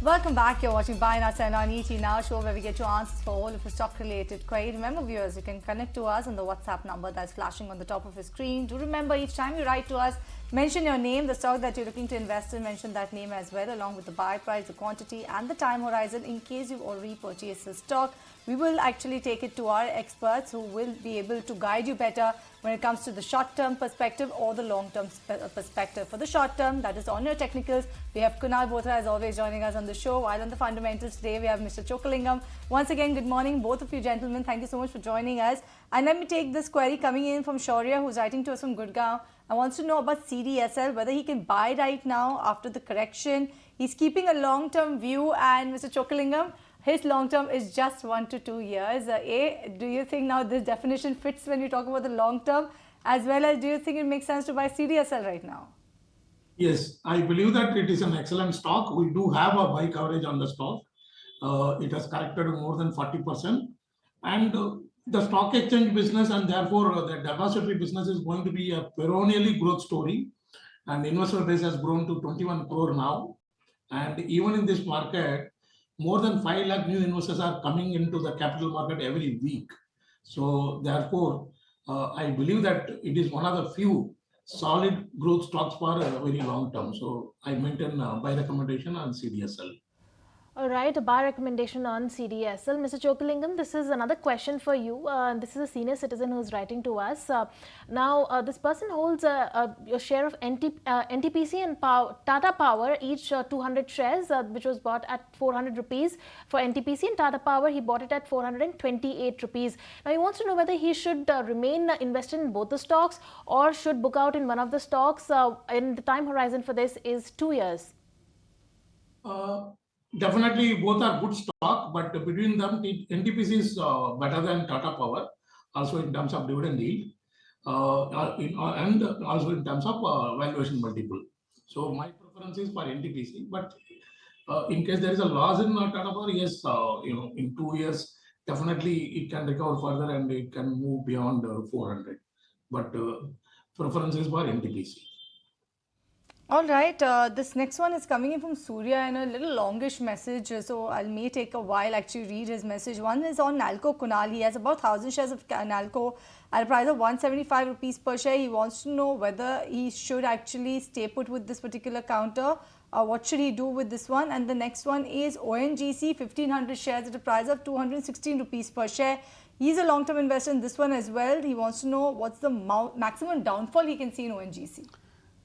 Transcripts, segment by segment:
Welcome back. You're watching bnsn on ET Now show where we get you answers for all of your stock-related queries. Remember, viewers, you can connect to us on the WhatsApp number that's flashing on the top of your screen. Do remember, each time you write to us, mention your name, the stock that you're looking to invest in, mention that name as well, along with the buy price, the quantity, and the time horizon in case you've already purchased the stock. We will actually take it to our experts who will be able to guide you better when it comes to the short-term perspective or the long-term perspective. For the short-term, that is on your technicals, we have Kunal Bothra as always joining us on the show, while on the fundamentals today we have Mr. CHOKKALINGam. Once again, good morning, both of you gentlemen. Thank you so much for joining us. And let me take this query coming in from Shaurya, who's writing to us from Gurgaon. I wants to know about CDSL, whether he can buy right now after the correction. He's keeping a long-term view, and Mr. CHOKKALINGam, his long term is just 1 to 2 years. Do you think now this definition fits when we talk about the long term, as well as do you think it makes sense to buy CDSL right now? Yes, I believe that it is an excellent stock. We do have a buy coverage on the stock. It has corrected more than 40%. And the stock exchange business and therefore the depository business is going to be a perennially growth story. And investor base has grown to 21 crore now. And even in this market, more than 5 lakh new investors are coming into the capital market every week. So therefore, I believe that it is one of the few solid growth stocks for a very long term. So I maintain buy recommendation on CDSL. All right, a buy recommendation on CDSL. Mr. CHOKKALINGam, this is another question for you. This is a senior citizen who's writing to us. This person holds a share of NTPC and Tata Power, each 200 shares, which was bought at 400 rupees. For NTPC and Tata Power, he bought it at 428 rupees. Now, he wants to know whether he should remain invested in both the stocks or should book out in one of the stocks. And the time horizon for this is 2 years. Definitely, both are good stock, but between them, NTPC is better than Tata Power, also in terms of dividend yield, and also in terms of valuation multiple. So my preference is for NTPC, but in case there is a loss in Tata Power, yes, in 2 years, definitely it can recover further and it can move beyond 400. But preference is for NTPC. All right, this next one is coming in from Surya and a little longish message, so I may take a while actually read his message. One is on Nalco Kunal. He has about 1,000 shares of Nalco at a price of 175 rupees per share. He wants to know whether he should actually stay put with this particular counter. What should he do with this one? And the next one is ONGC, 1,500 shares at a price of 216 rupees per share. He's a long-term investor in this one as well. He wants to know what's the maximum downfall he can see in ONGC.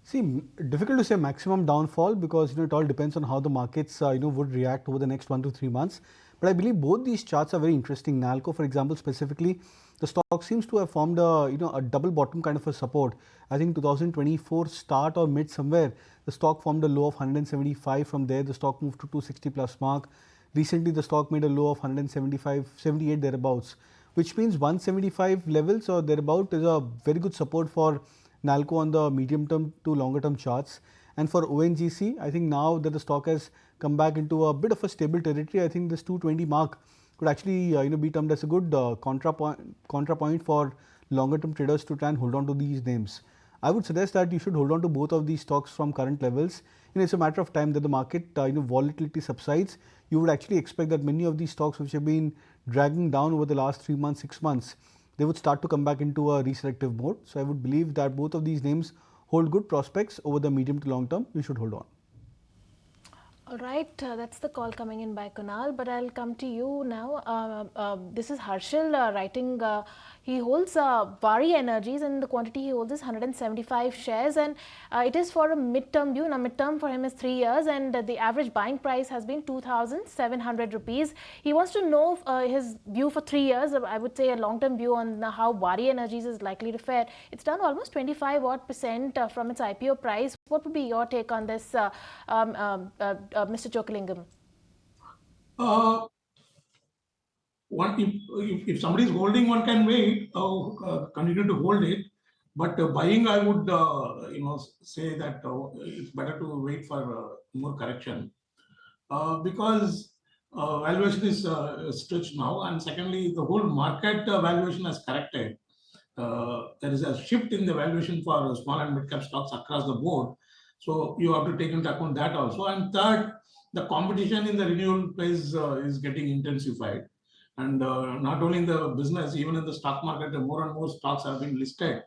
See, difficult to say maximum downfall because it all depends on how the markets would react over the next 1 to 3 months. But I believe both these charts are very interesting. Nalco, for example, specifically, the stock seems to have formed a double bottom kind of a support. I think 2024 start or mid somewhere, the stock formed a low of 175. From there, the stock moved to 260 plus mark. Recently, the stock made a low of 175, 78 thereabouts, which means 175 levels or thereabout is a very good support for Nalco on the medium term to longer term charts. And for ONGC, I think now that the stock has come back into a bit of a stable territory, I think this 220 mark could actually be termed as a good contrapoint for longer term traders to try and hold on to these names. I would suggest that you should hold on to both of these stocks from current levels. It's a matter of time that the market volatility subsides. You would actually expect that many of these stocks which have been dragging down over the last 3 months, 6 months, they would start to come back into a reselective mode. So I would believe that both of these names hold good prospects over the medium to long term. You should hold on. All right, that's the call coming in by Kunal, but I'll come to you now. This is Harshal writing. He holds Vari Energies, and the quantity he holds is 175 shares, and it is for a mid-term view. Now, mid-term for him is 3 years, and the average buying price has been 2,700 rupees. He wants to know his view for 3 years. I would say a long-term view on how Vari Energies is likely to fare. It's down almost 25% from its IPO price. What would be your take on this, Mr. CHOKKALINGam? If somebody is holding, one can wait, continue to hold it. But buying, I would say that it's better to wait for more correction because valuation is stretched now, and secondly, the whole market valuation has corrected. There is a shift in the valuation for small and mid cap stocks across the board. So you have to take into account that also. And third, the competition in the renewable space is getting intensified. And not only in the business, even in the stock market, more and more stocks have been listed.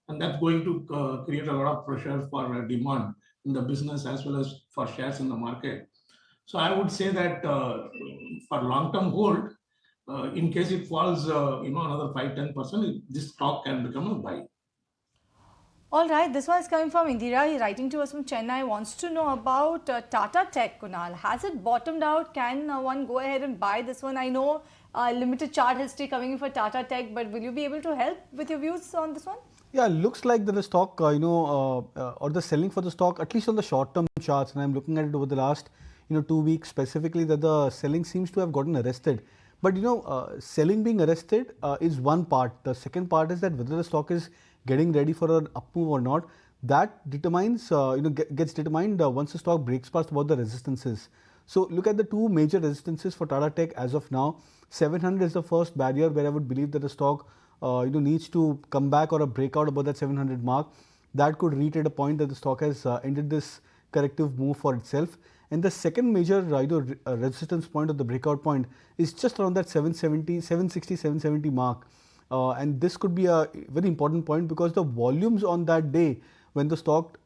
And that's going to create a lot of pressure for demand in the business as well as for shares in the market. So I would say that for long-term hold, in case it falls, another 5-10%, this stock can become a buy. All right, this one is coming from Indira. He's writing to us from Chennai. Wants to know about Tata Tech, Kunal. Has it bottomed out? Can one go ahead and buy this one? I know limited chart history coming in for Tata Tech, but will you be able to help with your views on this one? Yeah, looks like that the stock, or the selling for the stock, at least on the short-term charts, and I'm looking at it over the last, 2 weeks specifically, that the selling seems to have gotten arrested. But selling being arrested is one part. The second part is that whether the stock is getting ready for an up move or not, that determines, gets determined once the stock breaks past about the resistances. So look at the two major resistances for Tata Tech as of now. 700 is the first barrier where I would believe that the stock needs to come back or a breakout above that 700 mark. That could reach at a point that the stock has ended this corrective move for itself. And the second major resistance point or the breakout point is just around that 760, 770 mark. And this could be a very important point because the volumes on that day when the stock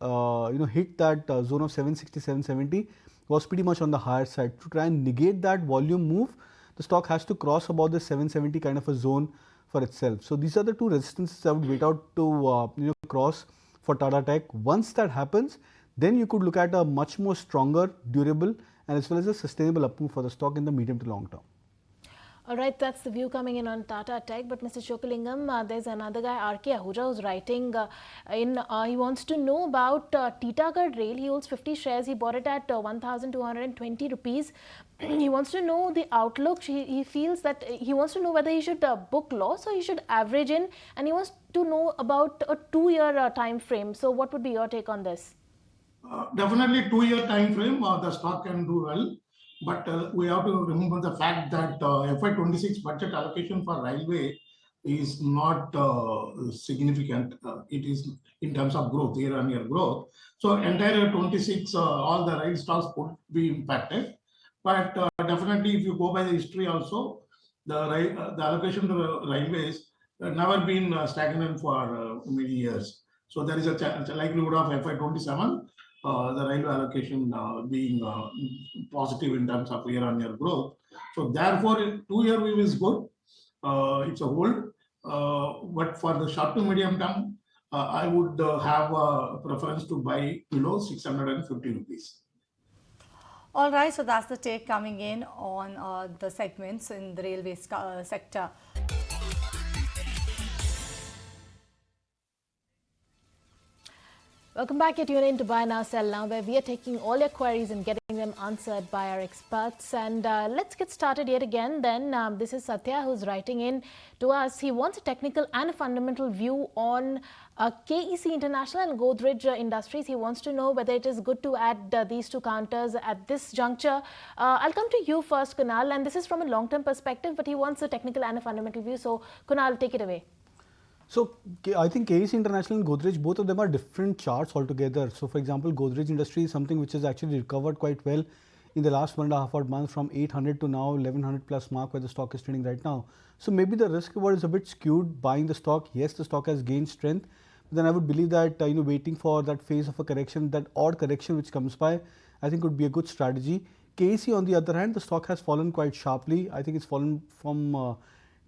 hit that zone of 760, 770 was pretty much on the higher side. To try and negate that volume move, the stock has to cross about the 770 kind of a zone for itself. So these are the two resistances I would wait out to cross for Tata Tech. Once that happens, then you could look at a much more stronger, durable, and as well as a sustainable up move for the stock in the medium to long term. All right, that's the view coming in on Tata Tech. But Mr. Chokkalingam, there's another guy, R.K. Ahuja, who's writing he wants to know about Titagarh Rail. He holds 50 shares. He bought it at 1,220 rupees. He wants to know the outlook. He feels that he wants to know whether he should book loss or he should average in. And he wants to know about a 2-year time frame. So what would be your take on this? Definitely 2-year time frame, the stock can do well. But we have to remember the fact that FY26 budget allocation for railway is not significant. It is in terms of growth, year-on-year growth. So entire 26, all the rail stocks could be impacted. But definitely, if you go by the history also, the allocation to the railways never been stagnant for many years. So there is a likelihood of FY27. The railway allocation being positive in terms of year-on-year growth. So therefore, 2-year view is good. It's a hold. But for the short to medium term, I would have a preference to buy below 650 rupees. All right, so that's the take coming in on the segments in the railway sector. Welcome back. You're tuned in to Buy Now, Sell Now, where we are taking all your queries and getting them answered by our experts. And let's get started yet again. Then this is Satya who's writing in to us. He wants a technical and a fundamental view on KEC International and Godrej Industries. He wants to know whether it is good to add these two counters at this juncture. I'll come to you first, Kunal. And this is from a long-term perspective, but he wants a technical and a fundamental view. So, Kunal, take it away. So I think KEC International and Godrej, both of them are different charts altogether. So for example, Godrej Industries is something which has actually recovered quite well in the last 1.5 odd months from 800 to now 1100 plus mark where the stock is trading right now. So maybe the risk reward is a bit skewed buying the stock. Yes, the stock has gained strength. But then I would believe that waiting for that phase of a correction, that odd correction which comes by, I think would be a good strategy. KEC on the other hand, the stock has fallen quite sharply. I think it's fallen from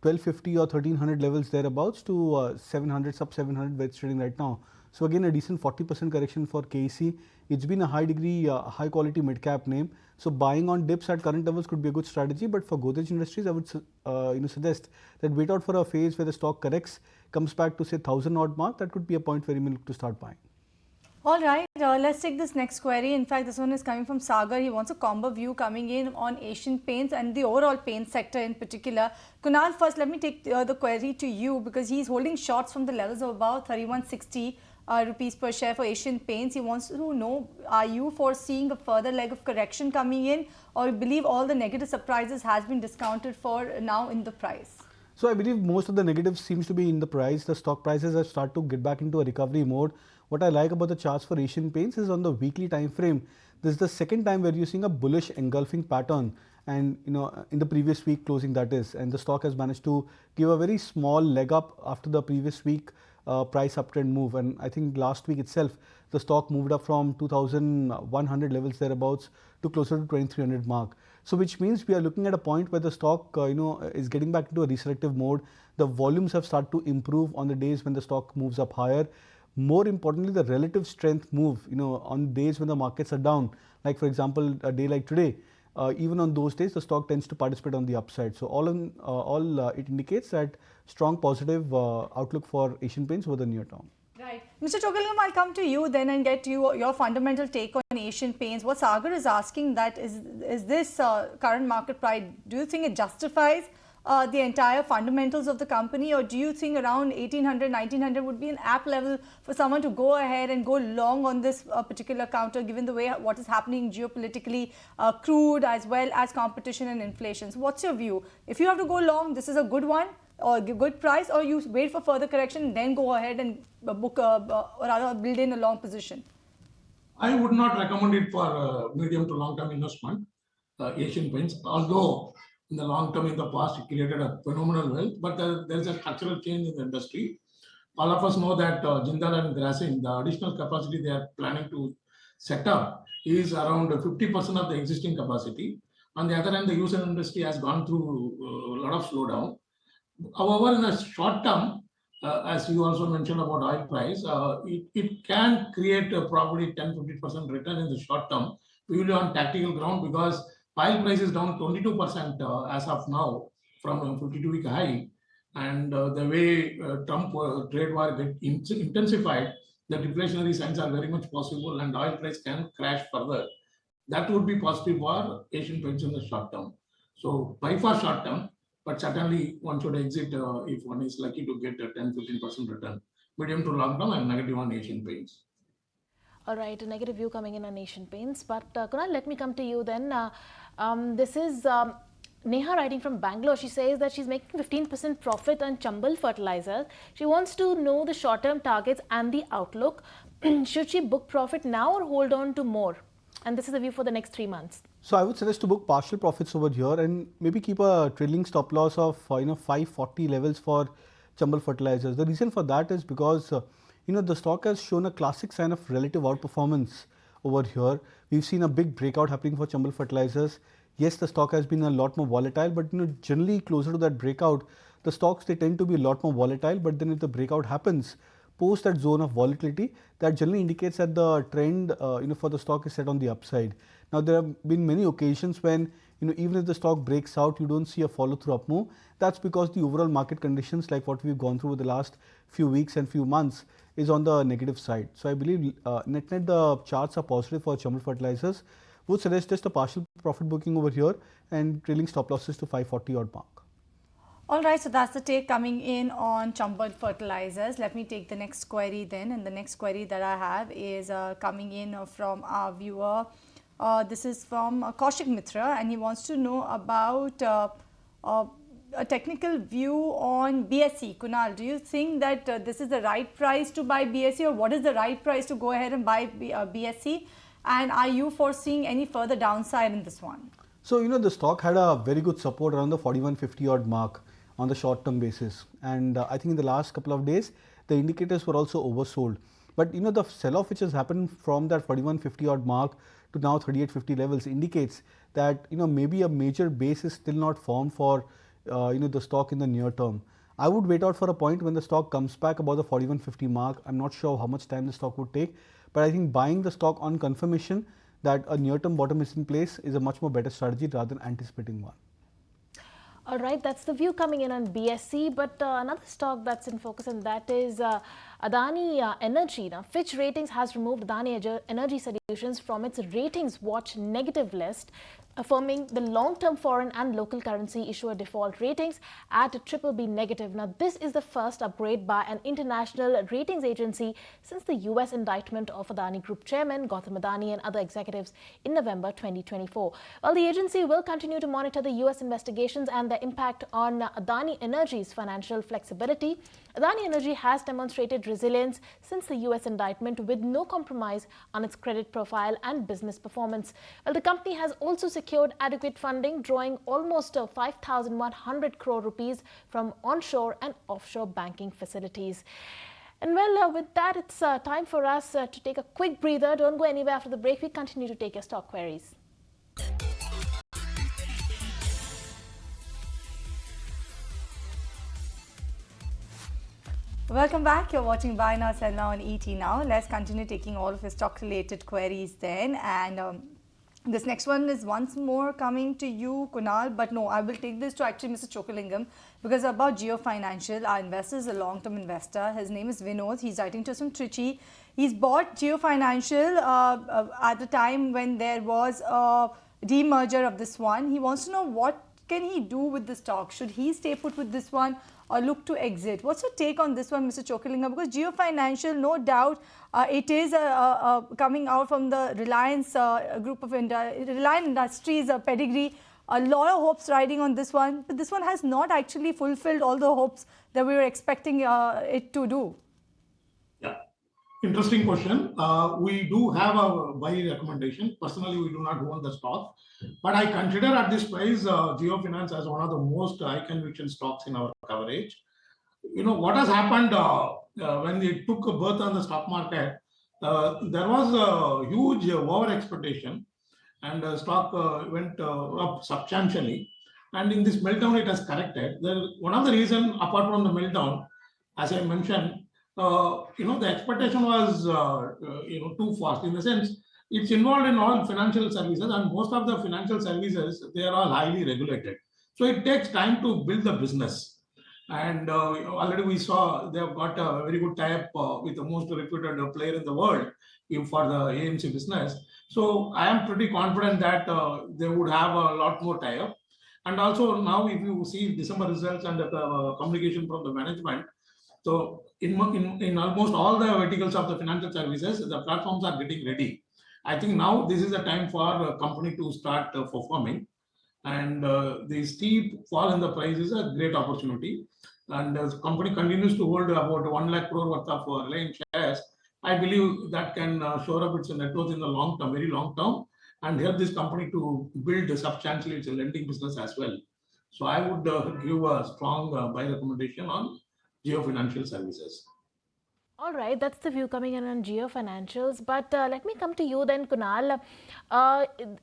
1250 or 1300 levels thereabouts to 700, sub 700 where it's trading right now. So again, a decent 40% correction for KEC. It's been a high degree, high quality mid cap name. So buying on dips at current levels could be a good strategy. But for Godrej Industries, I would suggest that wait out for a phase where the stock corrects, comes back to say 1000 odd mark. That could be a point where you may look to start buying. All right, let's take this next query. In fact, this one is coming from Sagar. He wants a combo view coming in on Asian Paints and the overall paint sector in particular. Kunal, first let me take the query to you because he's holding shorts from the levels of about 3160 rupees per share for Asian Paints. He wants to know, are you foreseeing a further leg of correction coming in, or you believe all the negative surprises has been discounted for now in the price? So I believe most of the negatives seems to be in the price. The stock prices have started to get back into a recovery mode. what I like about the charts for Asian Paints is on the weekly time frame, this is the second time where you're seeing a bullish engulfing pattern, and in the previous week closing, that is, and the stock has managed to give a very small leg up after the previous week price uptrend move. And I think last week itself the stock moved up from 2100 levels thereabouts to closer to 2300 mark. So which means we are looking at a point where the stock is getting back into a resurrective mode. The volumes have started to improve on the days when the stock moves up higher. More importantly, the relative strength move, on days when the markets are down, like for example a day like today, even on those days the stock tends to participate on the upside. So all it indicates that strong positive outlook for Asian Paints over the near term. Right. Mr. Chokkalingam, I'll come to you then and get your fundamental take on Asian Paints. What Sagar is asking, that is this current market price, do you think it justifies the entire fundamentals of the company, or do you think around 1800, 1900 would be an apt level for someone to go ahead and go long on this particular counter, given the way what is happening geopolitically, crude as well as competition and inflation? So what's your view? If you have to go long, this is a good one or a good price, or you wait for further correction and then go ahead and book or rather build in a long position? I would not recommend it for medium to long term investment, Asian Paints, although in the long term in the past it created a phenomenal wealth, but there is a structural change in the industry. All of us know that Jindal and Grasim, the additional capacity they are planning to set up is around 50% of the existing capacity. On the other hand, the user industry has gone through a lot of slowdown. However, in the short term, as you also mentioned about oil price, it can create probably 10-15% return in the short term, purely on tactical ground, because oil price is down 22% as of now from a 52-week high. And the way Trump trade war get intensified, the deflationary signs are very much possible, and oil price can crash further. That would be positive for Asian Paints in the short term. So buy for short term, but certainly one should exit if one is lucky to get a 10-15% return. Medium to long term, I'm negative on Asian Paints. All right, a negative view coming in on Asian Paints. But Kunal, let me come to you then. This is Neha writing from Bangalore. She says that she's making 15% profit on Chambal fertilizers. She wants to know the short-term targets and the outlook. Should she book profit now or hold on to more? And this is the view for the next 3 months. So I would suggest to book partial profits over here and maybe keep a trailing stop loss of 540 levels for Chambal fertilizers. The reason for that is because the stock has shown a classic sign of relative outperformance over here. We've seen a big breakout happening for Chambal fertilizers. Yes, the stock has been a lot more volatile, but generally closer to that breakout, the stocks, they tend to be a lot more volatile. But then if the breakout happens post that zone of volatility, that generally indicates that the trend for the stock is set on the upside. Now there have been many occasions when even if the stock breaks out, you don't see a follow through up move. That's because the overall market conditions, like what we've gone through the last few weeks and few months, is on the negative side. So I believe net the charts are positive for Chambal fertilizers. Would suggest just a partial profit booking over here and trailing stop losses to 540 odd mark. All right, so that's the take coming in on Chambal fertilizers. Let me take the next query then, and the next query that I have is coming in from our viewer. This is from Kaushik Mitra, and he wants to know about a technical view on BSE. Kunal, do you think that this is the right price to buy BSE, or what is the right price to go ahead and buy BSE? And are you foreseeing any further downside in this one? So, the stock had a very good support around the 4150 odd mark on the short term basis. And I think in the last couple of days, the indicators were also oversold. But, the sell off which has happened from that 4150 odd mark to now 3850 levels indicates that, maybe a major base is still not formed for, the stock in the near term. I would wait out for a point when the stock comes back above the 4150 mark. I'm not sure how much time the stock would take, but I think buying the stock on confirmation that a near-term bottom is in place is a much more better strategy rather than anticipating one. All right, that's the view coming in on BSE, but another stock that's in focus, and that is Adani Energy. Now, Fitch Ratings has removed Adani Energy Solutions from its ratings watch negative list, affirming the long-term foreign and local currency issuer default ratings at BBB negative. Now, this is the first upgrade by an international ratings agency since the US indictment of Adani Group Chairman Gautam Adani and other executives in November 2024. While the agency will continue to monitor the US investigations and their impact on Adani Energy's financial flexibility, Adani Energy has demonstrated resilience since the US indictment with no compromise on its credit profile and business performance. Well, the company has also secured adequate funding, drawing almost 5,100 crore rupees from onshore and offshore banking facilities. And well, with that, it's time for us to take a quick breather. Don't go anywhere after the break. We continue to take your stock queries. Welcome back. You're watching Buy Now, Sell Now on ET Now. Let's continue taking all of your stock-related queries then. And this next one is once more coming to you, Kunal. But no, I will take this to actually Mr. Chokkalingam, because about Jio Financial, our investor is a long-term investor. His name is Vinod. He's writing to us from Trichy. He's bought Jio Financial at the time when there was a demerger of this one. He wants to know what can he do with the stock. Should he stay put with this one or look to exit? What's your take on this one, Mr. Chokkalingam? Because Jio Financial, no doubt, it is coming out from the Reliance group of Reliance Industries pedigree. A lot of hopes riding on this one, but this one has not actually fulfilled all the hopes that we were expecting it to do. Yeah, interesting question. We do have a buy recommendation. Personally, we do not own the stock, but I consider at this price Jio Finance as one of the most high conviction stocks in our coverage. You know what has happened when it took a birth on the stock market. There was a huge over expectation, and the stock went up substantially. And in this meltdown, it has corrected. One of the reasons, apart from the meltdown, as I mentioned, the expectation was too fast, in the sense it's involved in all financial services, and most of the financial services, they are all highly regulated. So it takes time to build the business. And already we saw they have got a very good tie-up with the most reputed player in the world for the AMC business. So I am pretty confident that they would have a lot more tie-up. And also now, if you see December results and the communication from the management, so in almost all the verticals of the financial services, the platforms are getting ready. I think now this is the time for a company to start performing. And the steep fall in the price is a great opportunity. And the company continues to hold about 1 lakh crore worth of Reliance shares. I believe that can shore up its net worth in the long term, very long term, and help this company to build substantially its lending business as well. So I would give a strong buy recommendation on Jio Financial Services. All right, that's the view coming in on Jio Financials. But let me come to you then, Kunal.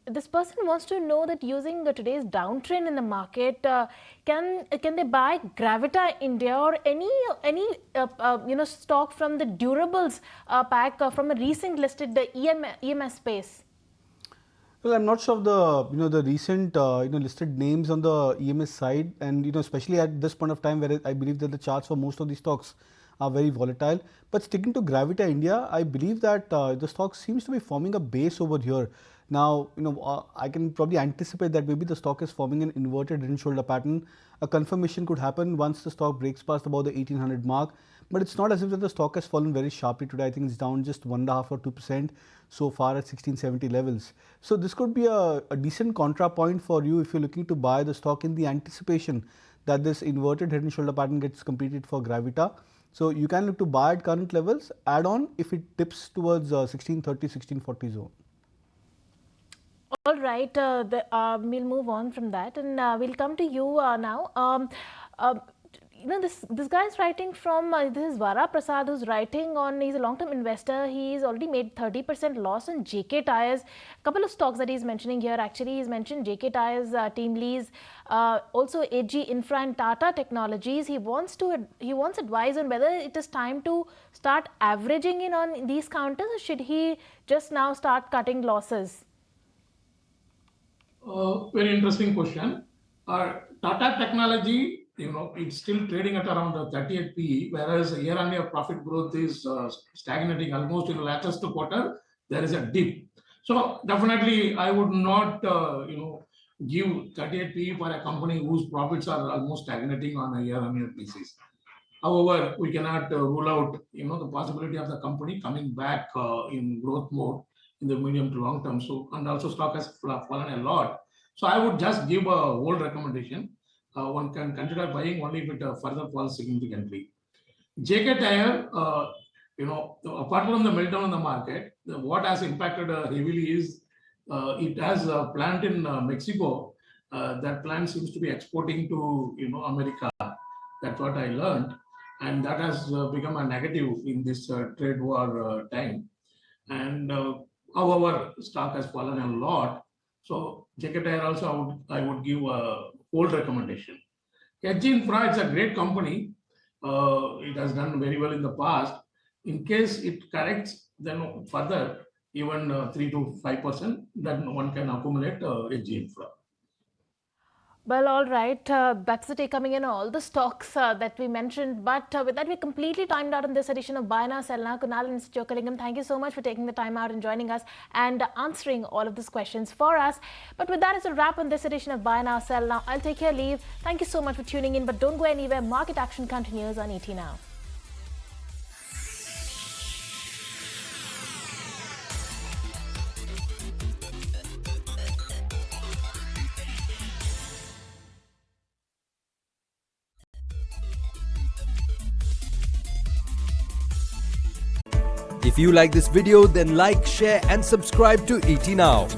This person wants to know that using today's downtrend in the market, can they buy Gravita India or any stock from the durables pack from a recent listed EMS space? Well, I'm not sure of the recent listed names on the EMS side, and especially at this point of time where I believe that the charts for most of these stocks are very volatile. But sticking to Gravita India, I believe that the stock seems to be forming a base over here. Now, I can probably anticipate that maybe the stock is forming an inverted head and shoulder pattern. A confirmation could happen once the stock breaks past about the 1800 mark. But it's not as if that the stock has fallen very sharply today. I think it's down just 1.5 or 2% so far at 1670 levels. So this could be a decent contrapoint for you if you're looking to buy the stock in the anticipation that this inverted head and shoulder pattern gets completed for Gravita. So you can look to buy at current levels, add on if it dips towards 1630, 1640 zone. All right, we'll move on from that, and we'll come to you now. This guy is writing from, this is Vara Prasad who's writing on, he's a long-term investor. He's already made 30% loss on JK Tyres. A couple of stocks that he's mentioning here, actually, he's mentioned JK Tyres, Team Lease, also AG Infra and Tata Technologies. He wants advice on whether it is time to start averaging in on these counters, or should he just now start cutting losses? Very interesting question. Tata Technology, it's still trading at around 38 PE, whereas year-on-year profit growth is stagnating almost in the latest quarter. There is a dip. So definitely, I would not, give 38 PE for a company whose profits are almost stagnating on a year-on-year basis. However, we cannot rule out, the possibility of the company coming back in growth mode in the medium to long term. So, and also stock has fallen a lot. So I would just give a hold recommendation. One can consider buying only if it further falls significantly. JK Tire, apart from the meltdown in the market, what has impacted heavily is it has a plant in Mexico. That plant seems to be exporting to America. That's what I learned, and that has become a negative in this trade war time. And however, stock has fallen a lot. So JK Tire also I would give a hold recommendation. Edge Infra, it's a great company. It has done very well in the past. In case it corrects, then further, even 3 to 5%, then one can accumulate Edge Infra. Well, all right. That's the take coming in all the stocks that we mentioned. But with that, we're completely timed out in this edition of Buy Now, Sell Now. Kunal and Mr. Chokkalingam, thank you so much for taking the time out and joining us and answering all of these questions for us. But with that, it's a wrap on this edition of Buy Now, Sell Now. I'll take your leave. Thank you so much for tuning in. But don't go anywhere. Market action continues on ET Now. If you like this video, then like, share and subscribe to ET Now.